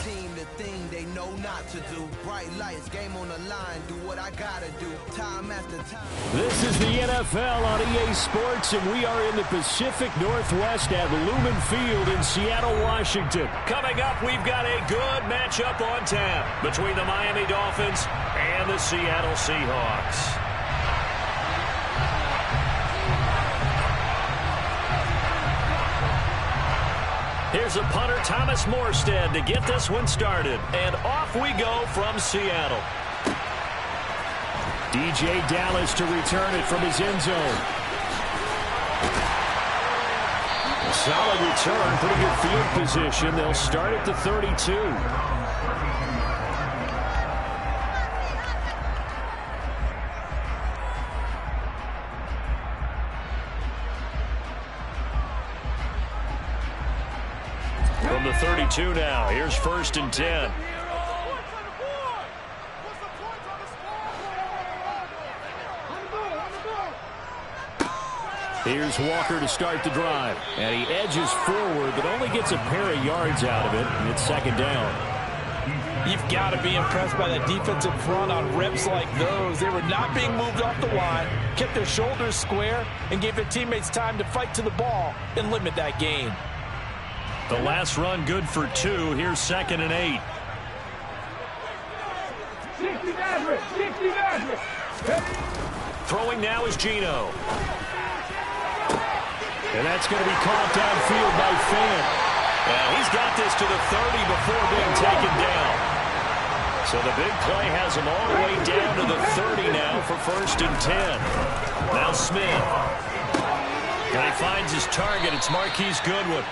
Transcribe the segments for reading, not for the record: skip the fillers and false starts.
team the thing they know not to do. Bright lights, game on the line, do what I gotta do. Time after time. This is the NFL on EA Sports, and we are in the Pacific Northwest at Lumen Field in Seattle, Washington. Coming up, we've got a good matchup on tap between the Miami Dolphins and the Seattle Seahawks. Here's a punter, Thomas Morstead, to get this one started. And off we go from Seattle. DJ Dallas to return it from his end zone. A solid return, pretty good field position. They'll start at the 32. From the 32 now, here's 1st and 10. Here's Walker to start the drive. And he edges forward, but only gets a pair of yards out of it, and it's 2nd down. You've got to be impressed by that defensive front on reps like those. They were not being moved off the line, kept their shoulders square, and gave their teammates time to fight to the ball and limit that gain. The last run good for 2. Here's 2nd and 8. 60 Maverick, 60 Maverick. Throwing now is Geno. And that's going to be caught downfield by Fant. And he's got this to the 30 before being taken down. So the big play has him all the way down to the 30 now for 1st and 10. Now Smith. And he finds his target. It's Marquise Goodwin.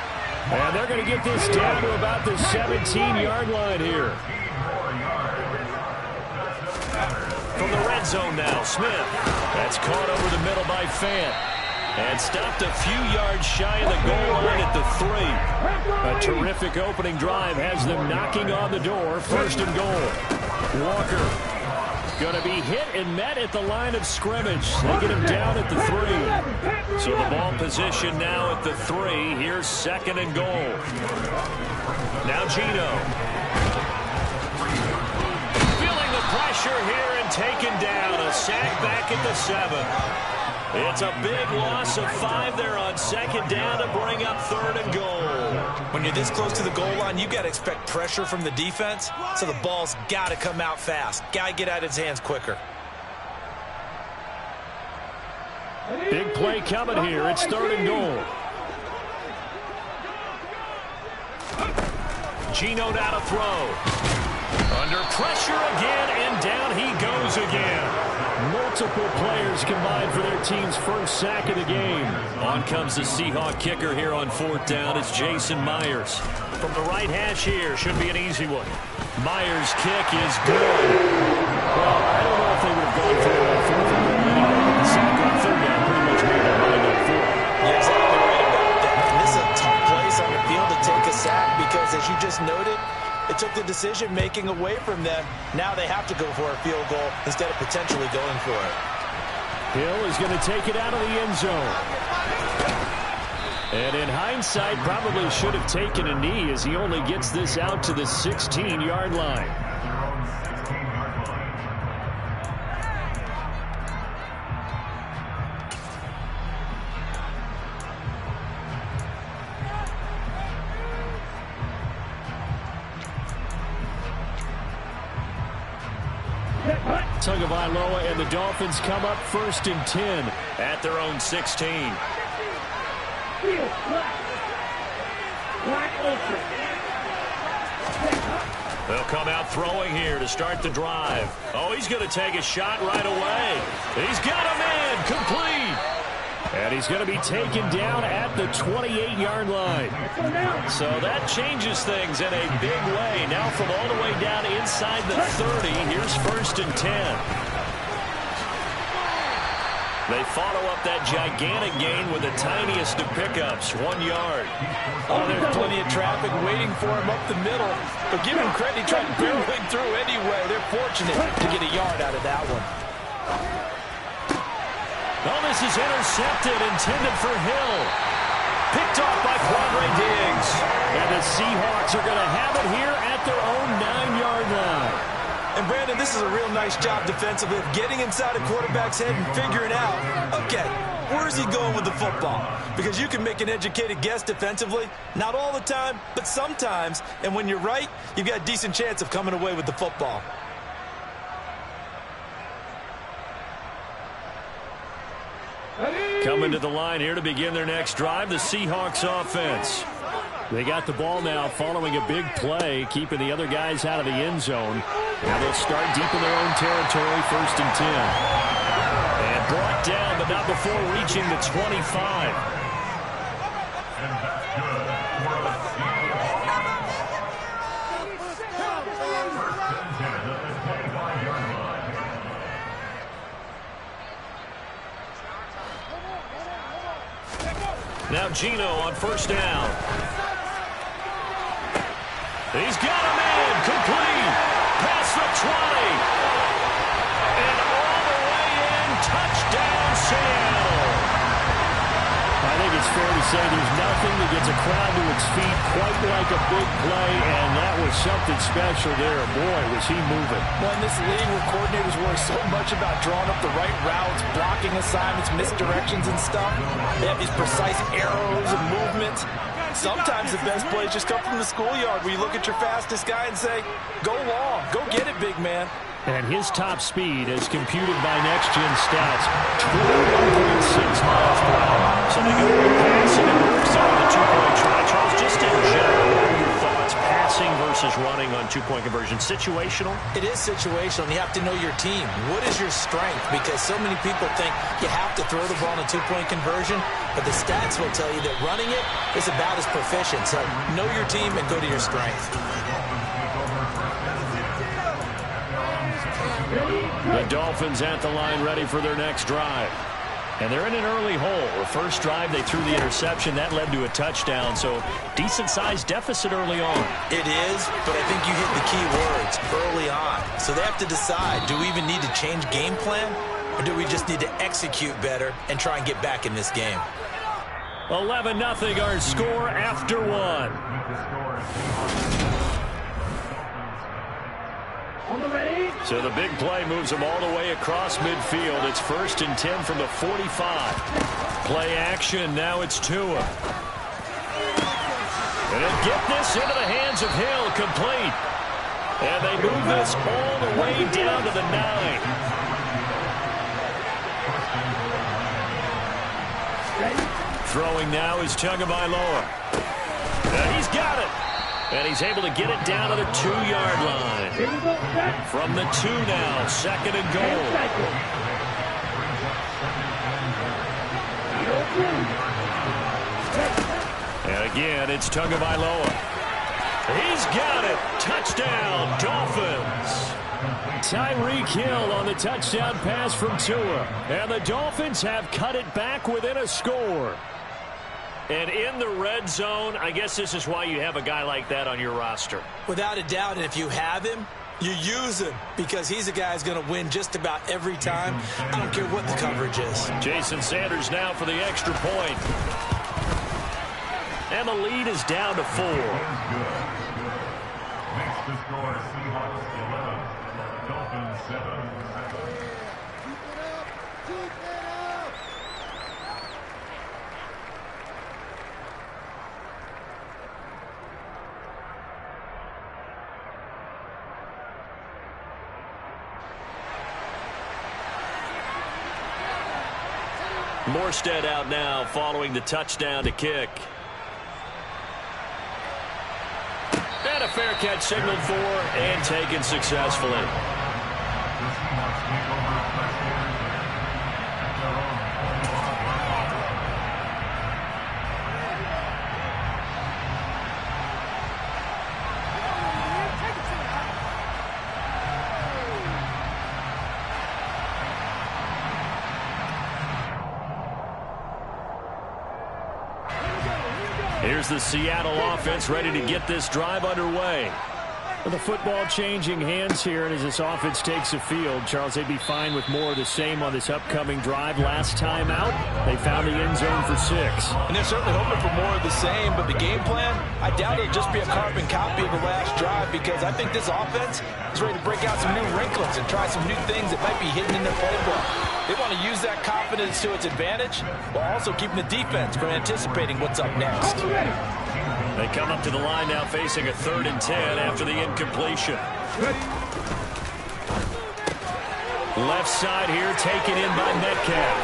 And they're going to get this down to about the 17-yard line here. From the red zone now, Smith. That's caught over the middle by Fant. And stopped a few yards shy of the goal line at the 3. A terrific opening drive has them knocking on the door. 1st and goal. Walker going to be hit and met at the line of scrimmage. They get him down at the 3. So the ball position now at the 3. Here's 2nd and goal. Now Geno. Feeling the pressure here and taken down. A sack back at the 7. It's a big loss of 5 there on 2nd down to bring up 3rd and goal. When you're this close to the goal line, you got to expect pressure from the defense, so the ball's got to come out fast. Got to get out of his hands quicker. Big play coming here. It's 3rd and goal. Geno now to throw. Under pressure again, and down he goes again. Multiple players combined for their team's 1st sack of the game. On comes the Seahawk kicker here on 4th down. It's Jason Myers. From the right hash here, should be an easy one. Myers' kick is good. Well, I don't know if they would have gone for it on 4th and goal anyway. The sack on 3rd down pretty much made their mind up for it. You're exactly right about that. And this is a tough place on the field to take a sack because, as you just noted, it took the decision-making away from them. Now they have to go for a field goal instead of potentially going for it. Hill is going to take it out of the end zone. And in hindsight, probably should have taken a knee as he only gets this out to the 16-yard line. Tagovailoa and the Dolphins come up 1st and 10 at their own 16. They'll come out throwing here to start the drive. Oh, he's going to take a shot right away. He's got him in, complete. And he's going to be taken down at the 28-yard line. So that changes things in a big way. Now from all the way down inside the 30, here's 1st and 10. They follow up that gigantic gain with the tiniest of pickups, 1 yard. Oh, there's plenty of traffic waiting for him up the middle. But give him credit, he tried barreling through anyway. They're fortunate to get a yard out of that one. Oh, this is intercepted, intended for Hill. Picked off by Quandre Diggs. And the Seahawks are going to have it here at their this is a real nice job defensively of getting inside a quarterback's head and figuring out, okay, where's he going with the football? Because you can make an educated guess defensively, not all the time, but sometimes. And when you're right, you've got a decent chance of coming away with the football. Coming to the line here to begin their next drive, the Seahawks offense. They got the ball now following a big play, keeping the other guys out of the end zone. Now they'll start deep in their own territory, 1st and 10. And brought down, but not before reaching the 25. Now Geno on 1st down. He's got a man complete. Past the 20. And all the way in. Touchdown, Seattle. I think it's fair to say there's nothing that gets a crowd to its feet quite like a big play, and that was something special there. Boy, was he moving. Well, in this league where coordinators worry so much about drawing up the right routes, blocking assignments, misdirections and stuff, they have these precise arrows and movements. Sometimes the best plays just come from the schoolyard where you look at your fastest guy and say, go long, go get it, big man. And his top speed, as computed by Next Gen Stats, 21.6 miles per hour. So they go to the passing and works on the two-point try. Charles, just in general, what are your thoughts? Passing versus running on two-point conversion. Situational? It is situational, and you have to know your team. What is your strength? Because so many people think you have to throw the ball in a two-point conversion, but the stats will tell you that running it is about as proficient. So know your team and go to your strength. The Dolphins at the line ready for their next drive. And they're in an early hole. The first drive, they threw the interception. That led to a touchdown, so decent-sized deficit early on. It is, but I think you hit the key words, early on. So they have to decide, do we even need to change game plan, or do we just need to execute better and try and get back in this game? 11-0 our score after one. So the big play moves them all the way across midfield. It's 1st and 10 from the 45. Play action. Now it's Tua. And they'll get this into the hands of Hill, complete. And they move this all the way down to the 9. Throwing now is Tagovailoa. And he's got it. And he's able to get it down to the 2-yard line. From the 2 now, 2nd and goal. And again, it's Tagovailoa. He's got it. Touchdown, Dolphins. Tyreek Hill on the touchdown pass from Tua. And the Dolphins have cut it back within a score. And in the red zone, I guess this is why you have a guy like that on your roster. Without a doubt, and if you have him, you use him because he's a guy who's going to win just about every time. I don't care what the coverage is. Jason Sanders now for the extra point. And the lead is down to 4. Next to score, Seahawks 11, Dolphins 7. Morstead out now following the touchdown to kick. And a fair catch signaled for and taken successfully. Here's the Seattle offense ready to get this drive underway. With the football changing hands here, and as this offense takes the field, Charles, they'd be fine with more of the same on this upcoming drive. Last time out, they found the end zone for 6. And they're certainly hoping for more of the same, but the game plan, I doubt it'll just be a carbon copy of the last drive, because I think this offense is ready to break out some new wrinkles and try some new things that might be hidden in their playbook. They want to use that confidence to its advantage while also keeping the defense from anticipating what's up next. They come up to the line now facing a 3rd and 10 after the incompletion. Left side here taken in by Metcalf.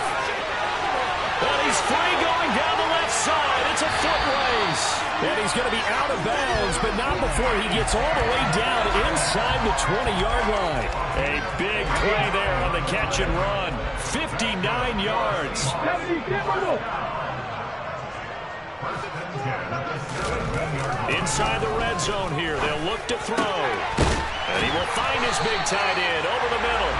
And he's free going down the left side. It's a foot race. And he's going to be out of bounds, but not before he gets all the way down inside the 20-yard line. A big play there on the catch and run. 59 yards. Inside the red zone here, they'll look to throw. And he will find his big tight end over the middle.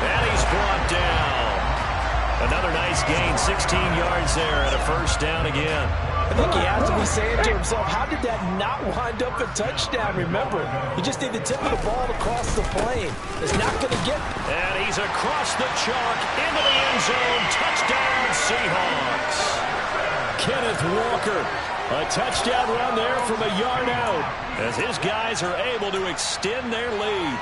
And he's brought down. Another nice gain, 16 yards there, and a 1st down again. I think he has to be saying to himself, how did that not wind up a touchdown? Remember, you just need the tip of the ball to cross the plane. It's not going to get... And he's across the chalk into the end zone. Touchdown, Seahawks. Kenneth Walker, a touchdown run there from a yard out, as his guys are able to extend their lead.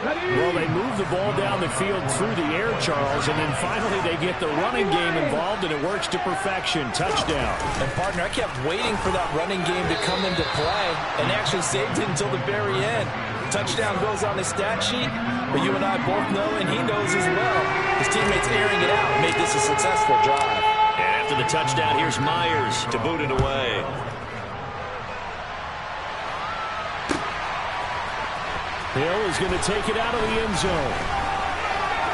Well, they move the ball down the field through the air, Charles, and then finally they get the running game involved, and it works to perfection. Touchdown. And, partner, I kept waiting for that running game to come into play and actually saved it until the very end. Touchdown goes on the stat sheet, but you and I both know, and he knows as well, his teammates airing it out made this a successful drive. And after the touchdown, here's Myers to boot it away. Hill is going to take it out of the end zone.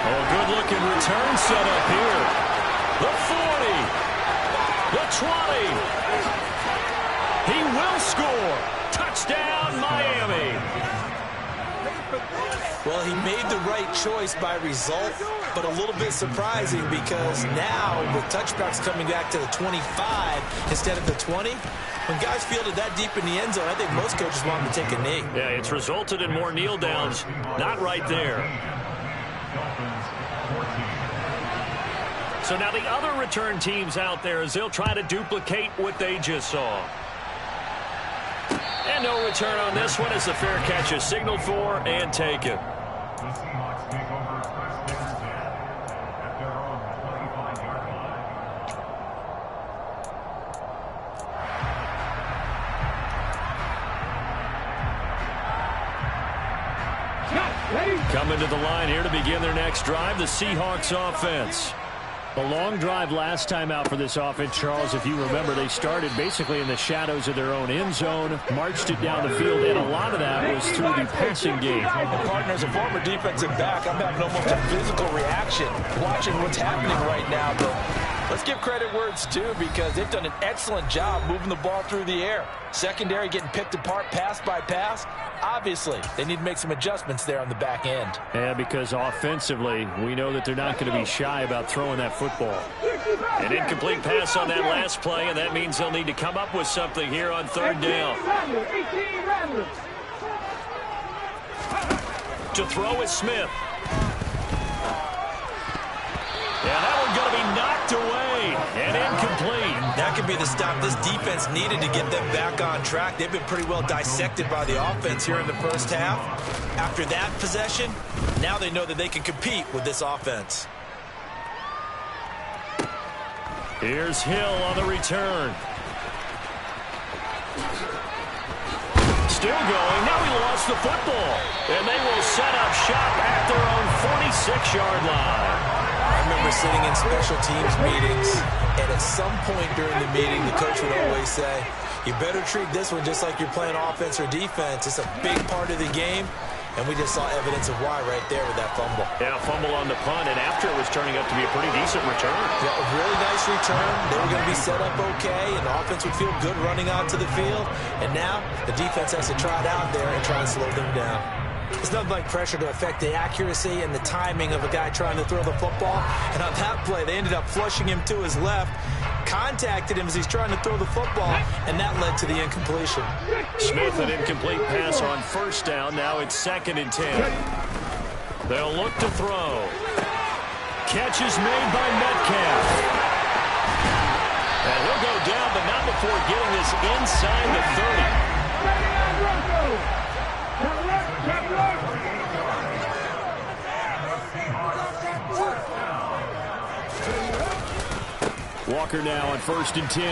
Oh, good-looking return set up here. The 40. The 20. He will score. Touchdown, Miami. Well, he made the right choice by result, but a little bit surprising because now with touchbacks coming back to the 25 instead of the 20, when guys fielded that deep in the end zone, I think most coaches want them to take a knee. Yeah, it's resulted in more kneel downs. Not right there. So now the other return teams out there as they'll try to duplicate what they just saw. And no return on this one as the fair catch is signaled for and taken. The Seahawks take over first and 10 at their own 25-yard line. Coming to the line here to begin their next drive, the Seahawks offense. A long drive last time out for this offense, Charles. If you remember, they started basically in the shadows of their own end zone, marched it down the field, and a lot of that was through the passing game. And partner, as a former defensive back, I'm having almost a physical reaction watching what's happening right now. But let's give credit where it's due because they've done an excellent job moving the ball through the air. Secondary getting picked apart pass by pass. Obviously, they need to make some adjustments there on the back end. Yeah, because offensively, we know that they're not going to be shy about throwing that football. An incomplete pass on that last play, and that means they'll need to come up with something here on 3rd down. To throw is Smith. Yeah, that one's going to be knocked away and incomplete. That could be the stop this defense needed to get them back on track. They've been pretty well dissected by the offense here in the first half. After that possession, now they know that they can compete with this offense. Here's Hill on the return. Still going. Now he lost the football. And they will set up shop at their own 46-yard line. I remember sitting in special teams meetings, and at some point during the meeting, the coach would always say, you better treat this one just like you're playing offense or defense. It's a big part of the game, and we just saw evidence of why right there with that fumble. Yeah, fumble on the punt, and after it was turning out to be a pretty decent return. Yeah, a really nice return. They were going to be set up okay, and the offense would feel good running out to the field. And now the defense has to trot out there and try and slow them down. It's nothing like pressure to affect the accuracy and the timing of a guy trying to throw the football. And on that play, they ended up flushing him to his left. contacted him as he's trying to throw the football, and that led to the incompletion. Smith, an incomplete pass on first down. Now it's 2nd and 10. They'll look to throw. Catch is made by Metcalf. And he'll go down, but not before getting this inside the 30. Walker now on 1st and 10.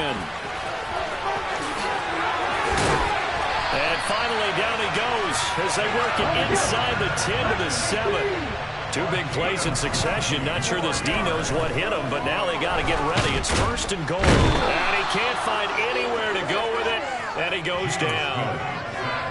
And finally down he goes as they work it inside the 10 to the 7. 2 big plays in succession. Not sure this D knows what hit him, but now they got to get ready. It's 1st and goal. And he can't find anywhere to go with it, and he goes down.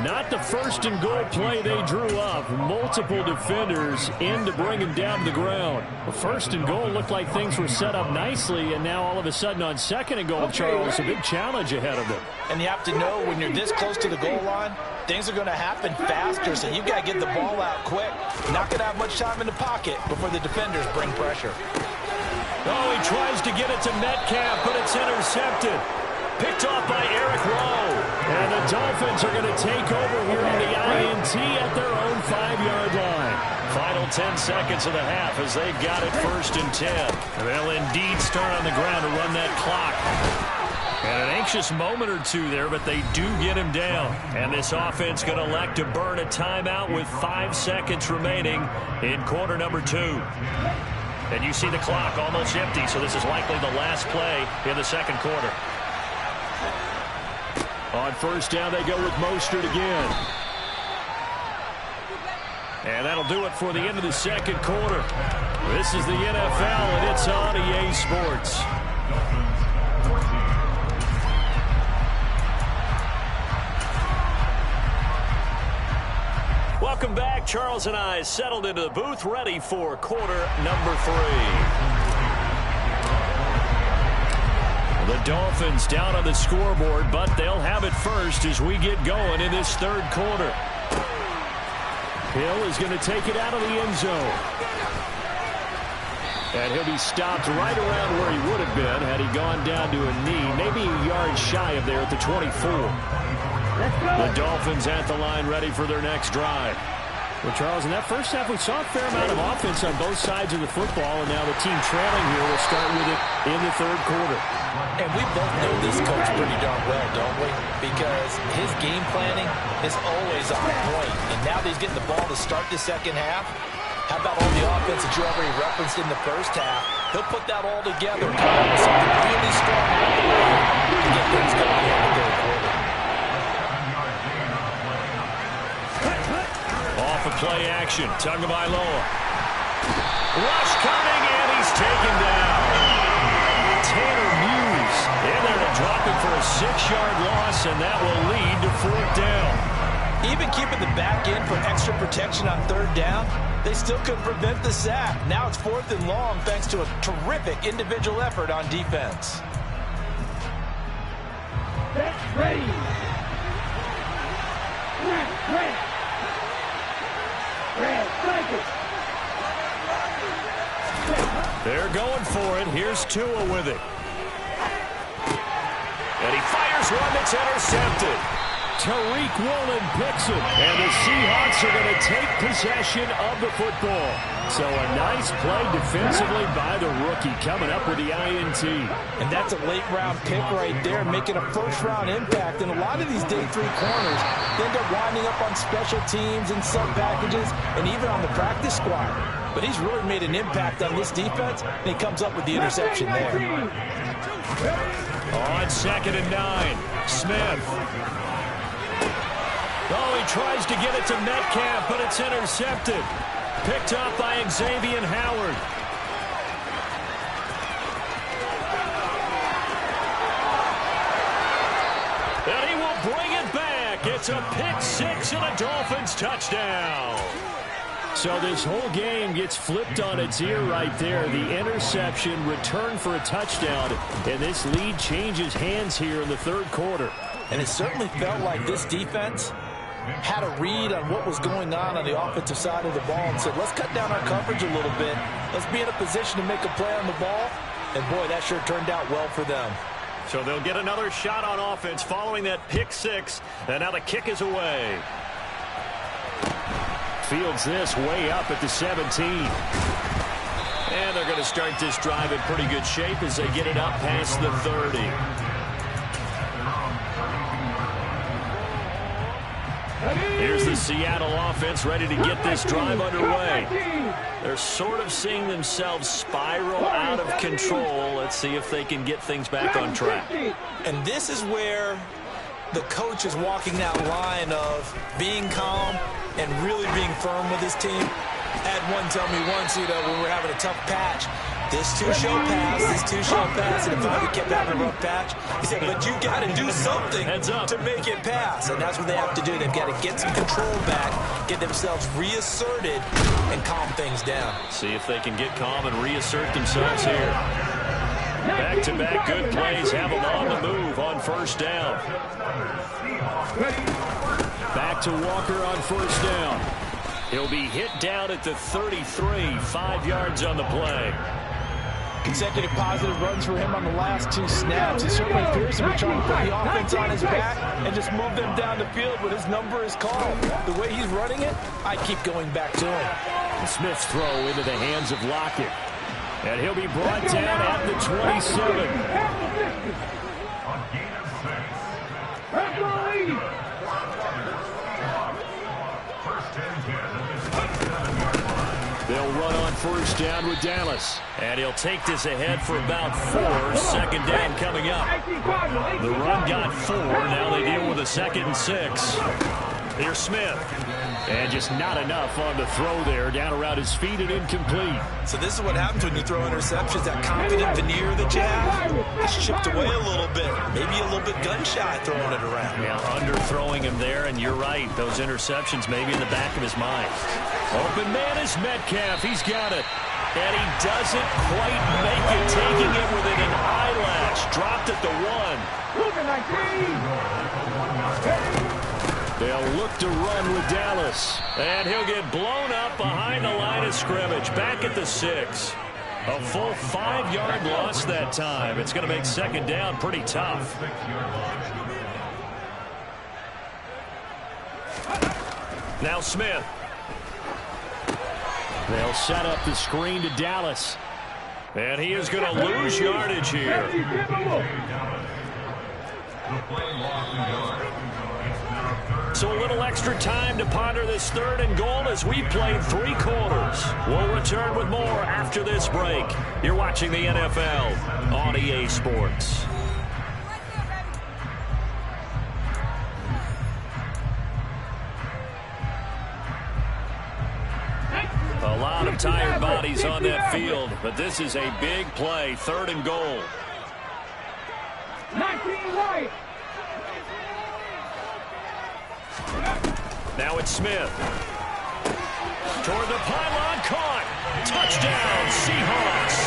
Not the 1st and goal play they drew up. Multiple defenders in to bring him down to the ground. The 1st and goal looked like things were set up nicely, and now all of a sudden on 2nd and goal, Charles, a big challenge ahead of them. And you have to know when you're this close to the goal line, things are going to happen faster, so you've got to get the ball out quick. Not going to have much time in the pocket before the defenders bring pressure. Oh, he tries to get it to Metcalf, but it's intercepted. Picked off by Eric Rowe. And the Dolphins are going to take over here on the INT at their own 5-yard line. Final 10 seconds of the half as they've got it 1st and 10. They'll indeed start on the ground to run that clock. And an anxious moment or two there, but they do get him down. And this offense going to elect to burn a timeout with 5 seconds remaining in quarter number 2. And you see the clock almost empty, so this is likely the last play in the 2nd quarter. On 1st down, they go with Mostert again. And that'll do it for the end of the 2nd quarter. This is the NFL, and it's on EA Sports. Welcome back. Charles and I settled into the booth, ready for quarter number 3. The Dolphins down on the scoreboard, but they'll have it first as we get going in this 3rd quarter. Hill is going to take it out of the end zone. And he'll be stopped right around where he would have been had he gone down to a knee, maybe a yard shy of there at the 24. The Dolphins at the line ready for their next drive. Well, Charles, in that first half, we saw a fair amount of offense on both sides of the football, and now the team trailing here will start with it in the 3rd quarter. And we both know this coach pretty darn well, don't we? Because his game planning is always on point. And now that he's getting the ball to start the 2nd half, how about all the offense that you already referenced in the first half? He'll put that all together, Kyle, with something really strong to get things going here in the 3rd quarter. Off of play action, Tagovailoa. Rush coming, and he's taken down. Tanner Muse in there to drop him for a 6-yard loss, and that will lead to 4th down. Even keeping the back end for extra protection on 3rd down, they still couldn't prevent the sack. Now it's 4th and long thanks to a terrific individual effort on defense. Ready. They're going for it. Here's Tua with it. And he fires one that's intercepted. Tariq Woolen picks it. And the Seahawks are going to take possession of the football. So a nice play defensively by the rookie coming up with the INT. And that's a late-round pick right there, making a first-round impact. And a lot of these day 3 corners end up winding up on special teams and sub-packages and even on the practice squad. But he's really made an impact on this defense, and he comes up with the interception there. On 2nd and 9, Smith. Oh, he tries to get it to Metcalf, but it's intercepted. Picked up by Xavier Howard. And he will bring it back. It's a pick 6 and a Dolphins touchdown. So this whole game gets flipped on its ear right there. The interception, return for a touchdown, and this lead changes hands here in the 3rd quarter. And it certainly felt like this defense had a read on what was going on the offensive side of the ball and said, let's cut down our coverage a little bit. Let's be in a position to make a play on the ball. And, boy, that sure turned out well for them. So they'll get another shot on offense following that pick six. And now the kick is away. Fields this way up at the 17. And they're going to start this drive in pretty good shape as they get it up past the 30. Here's the Seattle offense ready to get this drive underway. They're sort of seeing themselves spiral out of control. Let's see if they can get things back on track. And this is where the coach is walking that line of being calm and really being firm with his team. I had one tell me once, when we're having a tough patch, this too shall pass, this too shall pass. And if I kept having a rough patch, he said, but you got to do something to make it pass. And that's what they have to do. They've got to get some control back, get themselves reasserted, and calm things down. See if they can get calm and reassert themselves here. Back-to-back good plays have them on the move on first down. Back to Walker on first down. He'll be hit down at the 33, 5 yards on the play. Consecutive positive runs for him on the last 2 snaps. He certainly appears to be trying to put the offense on his back and just move them down the field when his number is called. The way he's running it, I keep going back to him. Smith's throw into the hands of Lockett. And he'll be brought down at the 27. They'll run on first down with Dallas. And he'll take this ahead for about 4. Second down coming up. The run got 4. Now they deal with a 2nd and 6. Here's Smith. And just not enough on the throw there. Down around his feet and incomplete. So this is what happens when you throw interceptions. That confident veneer that you have is chipped away a little bit. Maybe a little bit gun-shy throwing it around. Yeah, underthrowing him there, and you're right. Those interceptions maybe in the back of his mind. Open man is Metcalf. He's got it. And he doesn't quite make it, taking it within an eyelash. Dropped at the 1. They'll look to run with Dallas. And he'll get blown up behind the line of scrimmage. Back at the 6. A full 5-yard loss that time. It's going to make second down pretty tough. Now Smith. They'll set up the screen to Dallas. And he is going to lose yardage here. So a little extra time to ponder this 3rd and goal as we played 3 quarters. We'll return with more after this break. You're watching the NFL on EA Sports. A lot of tired bodies on that field, but this is a big play, 3rd and goal. 19 right. Now it's Smith. Toward the pylon, caught. Touchdown, Seahawks.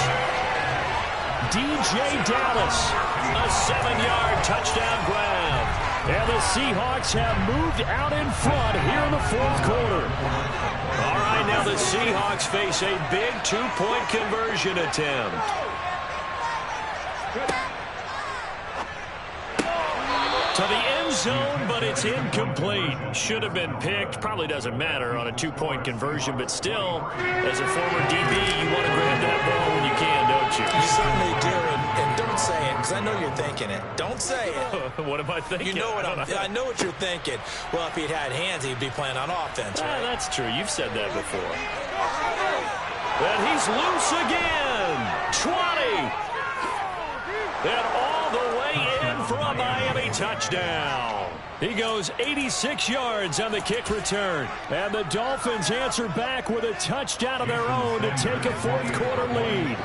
DJ Dallas, a 7-yard touchdown grab. And the Seahawks have moved out in front here in the 4th quarter. All right, now the Seahawks face a big 2-point conversion attempt. To the end zone, but it's incomplete. Should have been picked. Probably doesn't matter on a 2-point conversion, but still, as a former DB, you want to grab that ball when you can, don't you? You certainly do, and don't say it, because I know you're thinking it. Don't say it. What am I thinking? You know what I know what you're thinking. Well, if he'd had hands, he'd be playing on offense, right? That's true. You've said that before. And he's loose again. 20. And all the way in for a Miami touchdown. He goes 86 yards on the kick return. And the Dolphins answer back with a touchdown of their own to take a 4th quarter lead.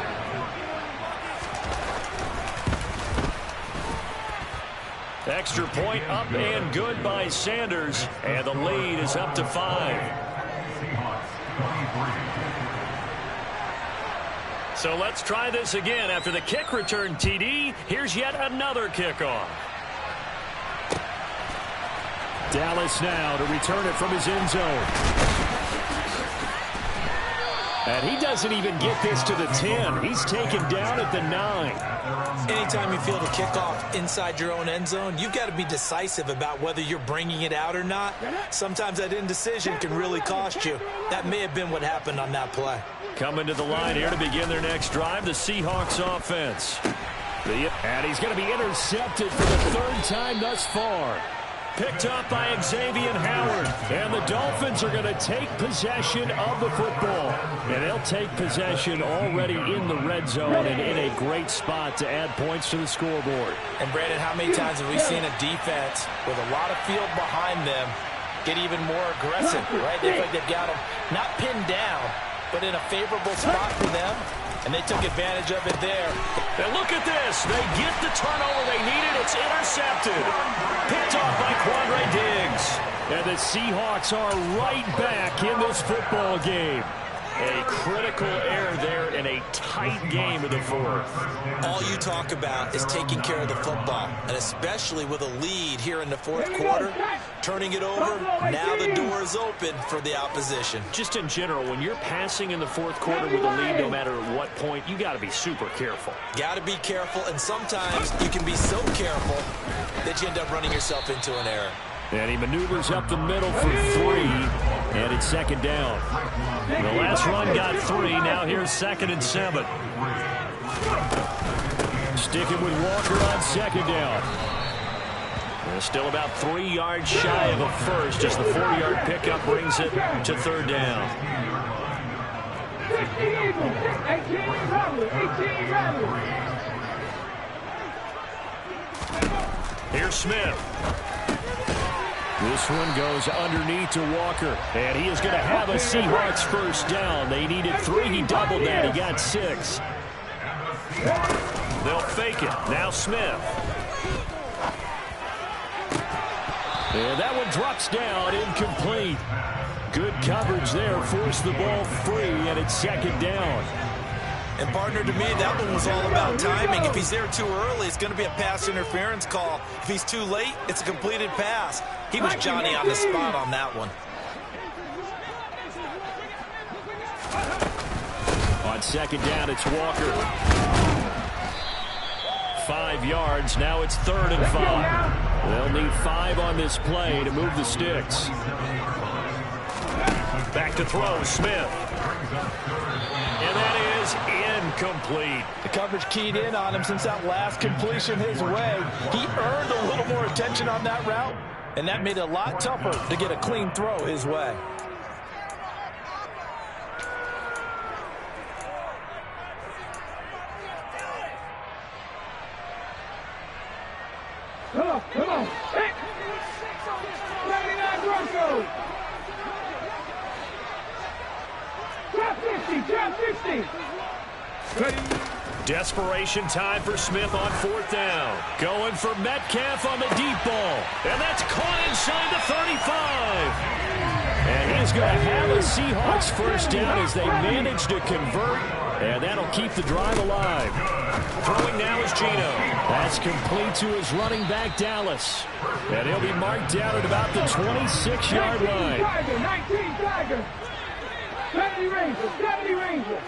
Extra point up and good by Sanders. And the lead is up to 5. So let's try this again. After the kick return, TD, here's yet another kickoff. Dallas now to return it from his end zone. And he doesn't even get this to the 10. He's taken down at the 9. Anytime you field a kickoff inside your own end zone, you've got to be decisive about whether you're bringing it out or not. Sometimes that indecision can really cost you. That may have been what happened on that play. Coming to the line here to begin their next drive, the Seahawks offense. And he's going to be intercepted for the 3rd time thus far. Picked up by Xavier Howard. And the Dolphins are going to take possession of the football. And they'll take possession already in the red zone and in a great spot to add points to the scoreboard. And, Brandon, how many times have we seen a defense with a lot of field behind them get even more aggressive, right? They feel like they've got them not pinned down, but in a favorable spot for them. And they took advantage of it there. And look at this. They get the turnover they needed. It's intercepted. Picked off by Quandre Diggs. And the Seahawks are right back in this football game. A critical error there in a tight game in the 4th. All you talk about is taking care of the football, and especially with a lead here in the 4th quarter, turning it over, now the door is open for the opposition. Just in general, when you're passing in the 4th quarter with a lead, no matter at what point, you got to be super careful. Got to be careful, and sometimes you can be so careful that you end up running yourself into an error. And he maneuvers up the middle for 3, and it's 2nd down. The last run got 3, now here's 2nd and 7. Sticking with Walker on 2nd down. They're still about 3 yards shy of a first as the 4-yard pickup brings it to 3rd down. 18 Here's Smith. This one goes underneath to Walker, and he is going to have a Seahawks 1st down. They needed 3. He doubled that. He got 6. They'll fake it. Now Smith. And that one drops down, incomplete. Good coverage there, forced the ball free, and it's 2nd down. And, partner, to me, that one was all about timing. If he's there too early, it's going to be a pass interference call. If he's too late, it's a completed pass. He was Johnny on the spot on that one. On 2nd down, it's Walker. 5 yards. Now it's 3rd and 5. They'll need 5 on this play to move the sticks. Back to throw, Smith. And that is incomplete. The coverage keyed in on him since that last completion his way. He earned a little more attention on that route, and that made it a lot tougher to get a clean throw his way. Come on. 79 Broncos. Drop 50. Desperation time for Smith on 4th down. Going for Metcalf on the deep ball. And that's caught inside the 35. And he's going to have a Seahawks 1st down as they manage to convert. And that'll keep the drive alive. Throwing now is Geno. That's complete to his running back, Dallas. And he'll be marked down at about the 26-yard line. 19 Tiger. 70 Rangers.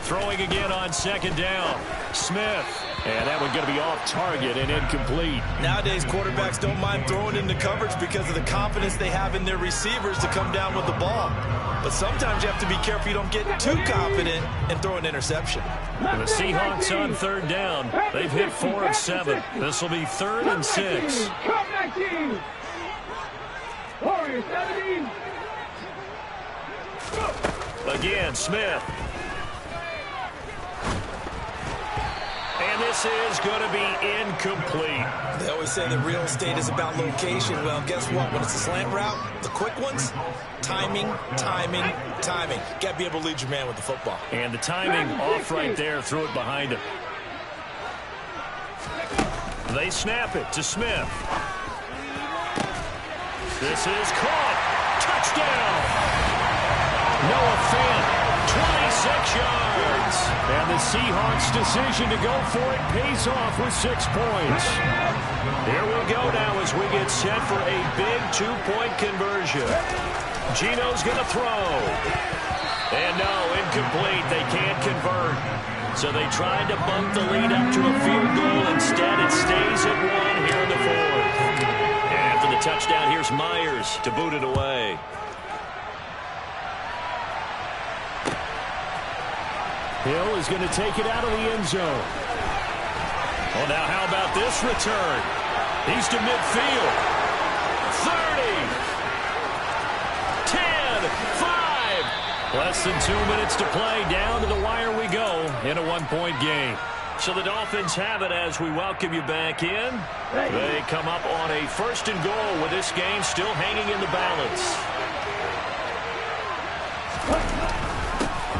Throwing again on 2nd down. Smith. And that one going to be off target and incomplete. Nowadays, quarterbacks don't mind throwing into coverage because of the confidence they have in their receivers to come down with the ball. But sometimes you have to be careful you don't get too confident and throw an interception. The Seahawks on 3rd down. They've hit 4 of 7. This will be 3rd and 6. Come 19. Warriors 17. Again, Smith. And this is going to be incomplete. They always say that real estate is about location. Well, guess what? When it's a slant route, the quick ones, timing. Got to be able to lead your man with the football. And the timing off right there. Threw it behind him. They snap it to Smith. This is caught. Touchdown. Noah Fant. 26 yards. And the Seahawks' decision to go for it pays off with 6 points. Here we go now as we get set for a big 2-point conversion. Gino's going to throw. And no, incomplete. They can't convert. So they tried to bump the lead up to a field goal. Instead, it stays at 1 here in the fourth. And after the touchdown, here's Myers to boot it away. Hill is going to take it out of the end zone. Well, now how about this return? He's to midfield. 30. 10. 5. Less than 2 minutes to play. Down to the wire we go in a one-point game. So the Dolphins have it as we welcome you back in. They come up on a 1st and goal with this game still hanging in the balance.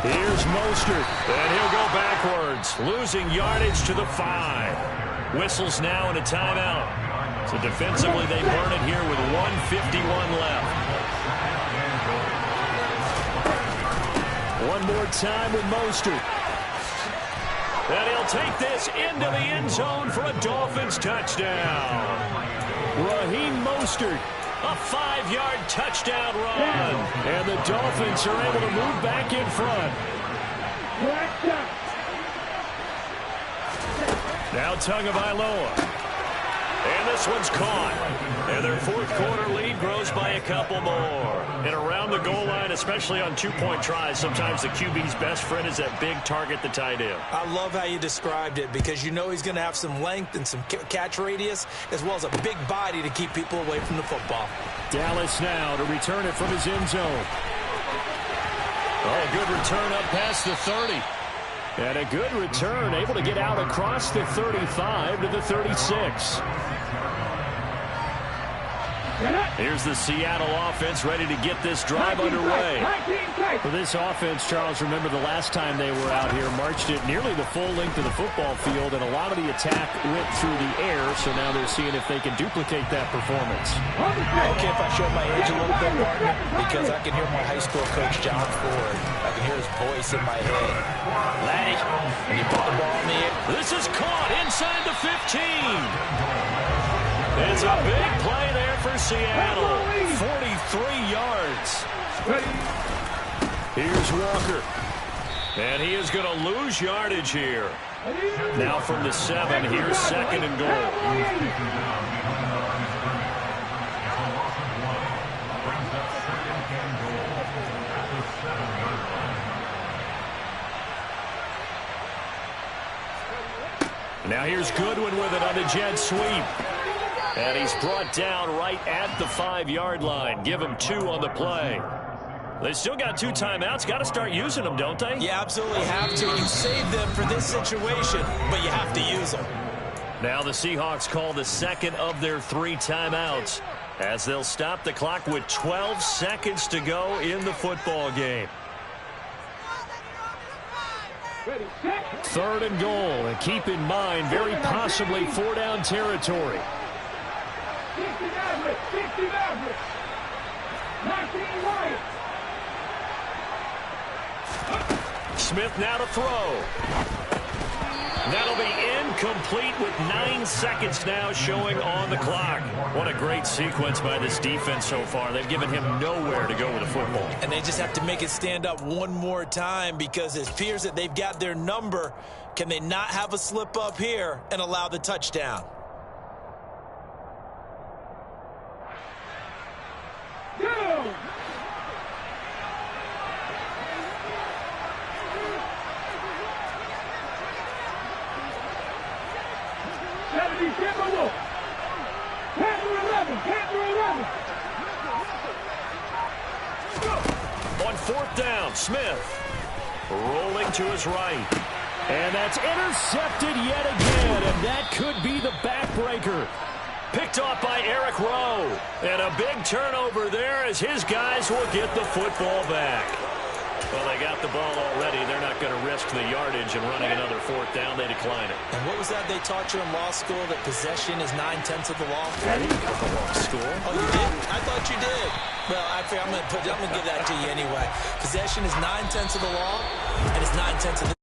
Here's Mostert. And he'll go backwards, losing yardage to the 5. Whistles now in a timeout. So defensively, they burn it here with 1:51 left. One more time with Mostert. And he'll take this into the end zone for a Dolphins touchdown. Raheem Mostert. A 5-yard touchdown run. And the Dolphins are able to move back in front. Now Tagovailoa. And this one's caught. And their fourth quarter lead grows by a couple more. And around the goal line, especially on two-point tries, sometimes the QB's best friend is that big target, the tight end. I love how you described it because you know he's going to have some length and some catch radius as well as a big body to keep people away from the football. Dallas now to return it from his end zone. Oh, good return up past the 30. And a good return, able to get out across the 35 to the 36. Here's the Seattle offense ready to get this drive underway. For this offense, Charles, remember the last time they were out here, marched it nearly the full length of the football field, and a lot of the attack went through the air, so now they're seeing if they can duplicate that performance. Okay, if I show my age a little bit, partner, because I can hear my high school coach, John Ford. I can hear his voice in my head. Laddie, when you put the ball in the air. This is caught inside the 15. It's a big play there for Seattle. 43 yards. Here's Walker. And he is going to lose yardage here. Now from the 7, here's 2nd and goal. Now here's Goodwin with it on the jet sweep. And he's brought down right at the 5-yard line. Give him 2 on the play. They still got 2 timeouts. Got to start using them, don't they? You absolutely have to. You save them for this situation, but you have to use them. Now the Seahawks call the 2nd of their 3 timeouts as they'll stop the clock with 12 seconds to go in the football game. 3rd and goal, and keep in mind, very possibly 4-down territory. 60 Maverick, 60 Maverick. 19 Wyatt. Smith now to throw. That'll be incomplete with 9 seconds now showing on the clock. What a great sequence by this defense so far. They've given him nowhere to go with the football. And they just have to make it stand up one more time because it appears that they've got their number. Can they not have a slip up here and allow the touchdown? On 4th down, Smith rolling to his right. And that's intercepted yet again, and that could be the backbreaker. Picked off by Eric Rowe. And a big turnover there as his guys will get the football back. Well, they got the ball already. They're not going to risk the yardage and running another 4th down. They decline it. And what was that they taught you in law school, that possession is 9/10 of the law? I didn't go to law school. Oh, you did? I thought you did. Well, I figure I'm going to give that to you anyway. Possession is 9/10 of the law, and it's 9/10 of the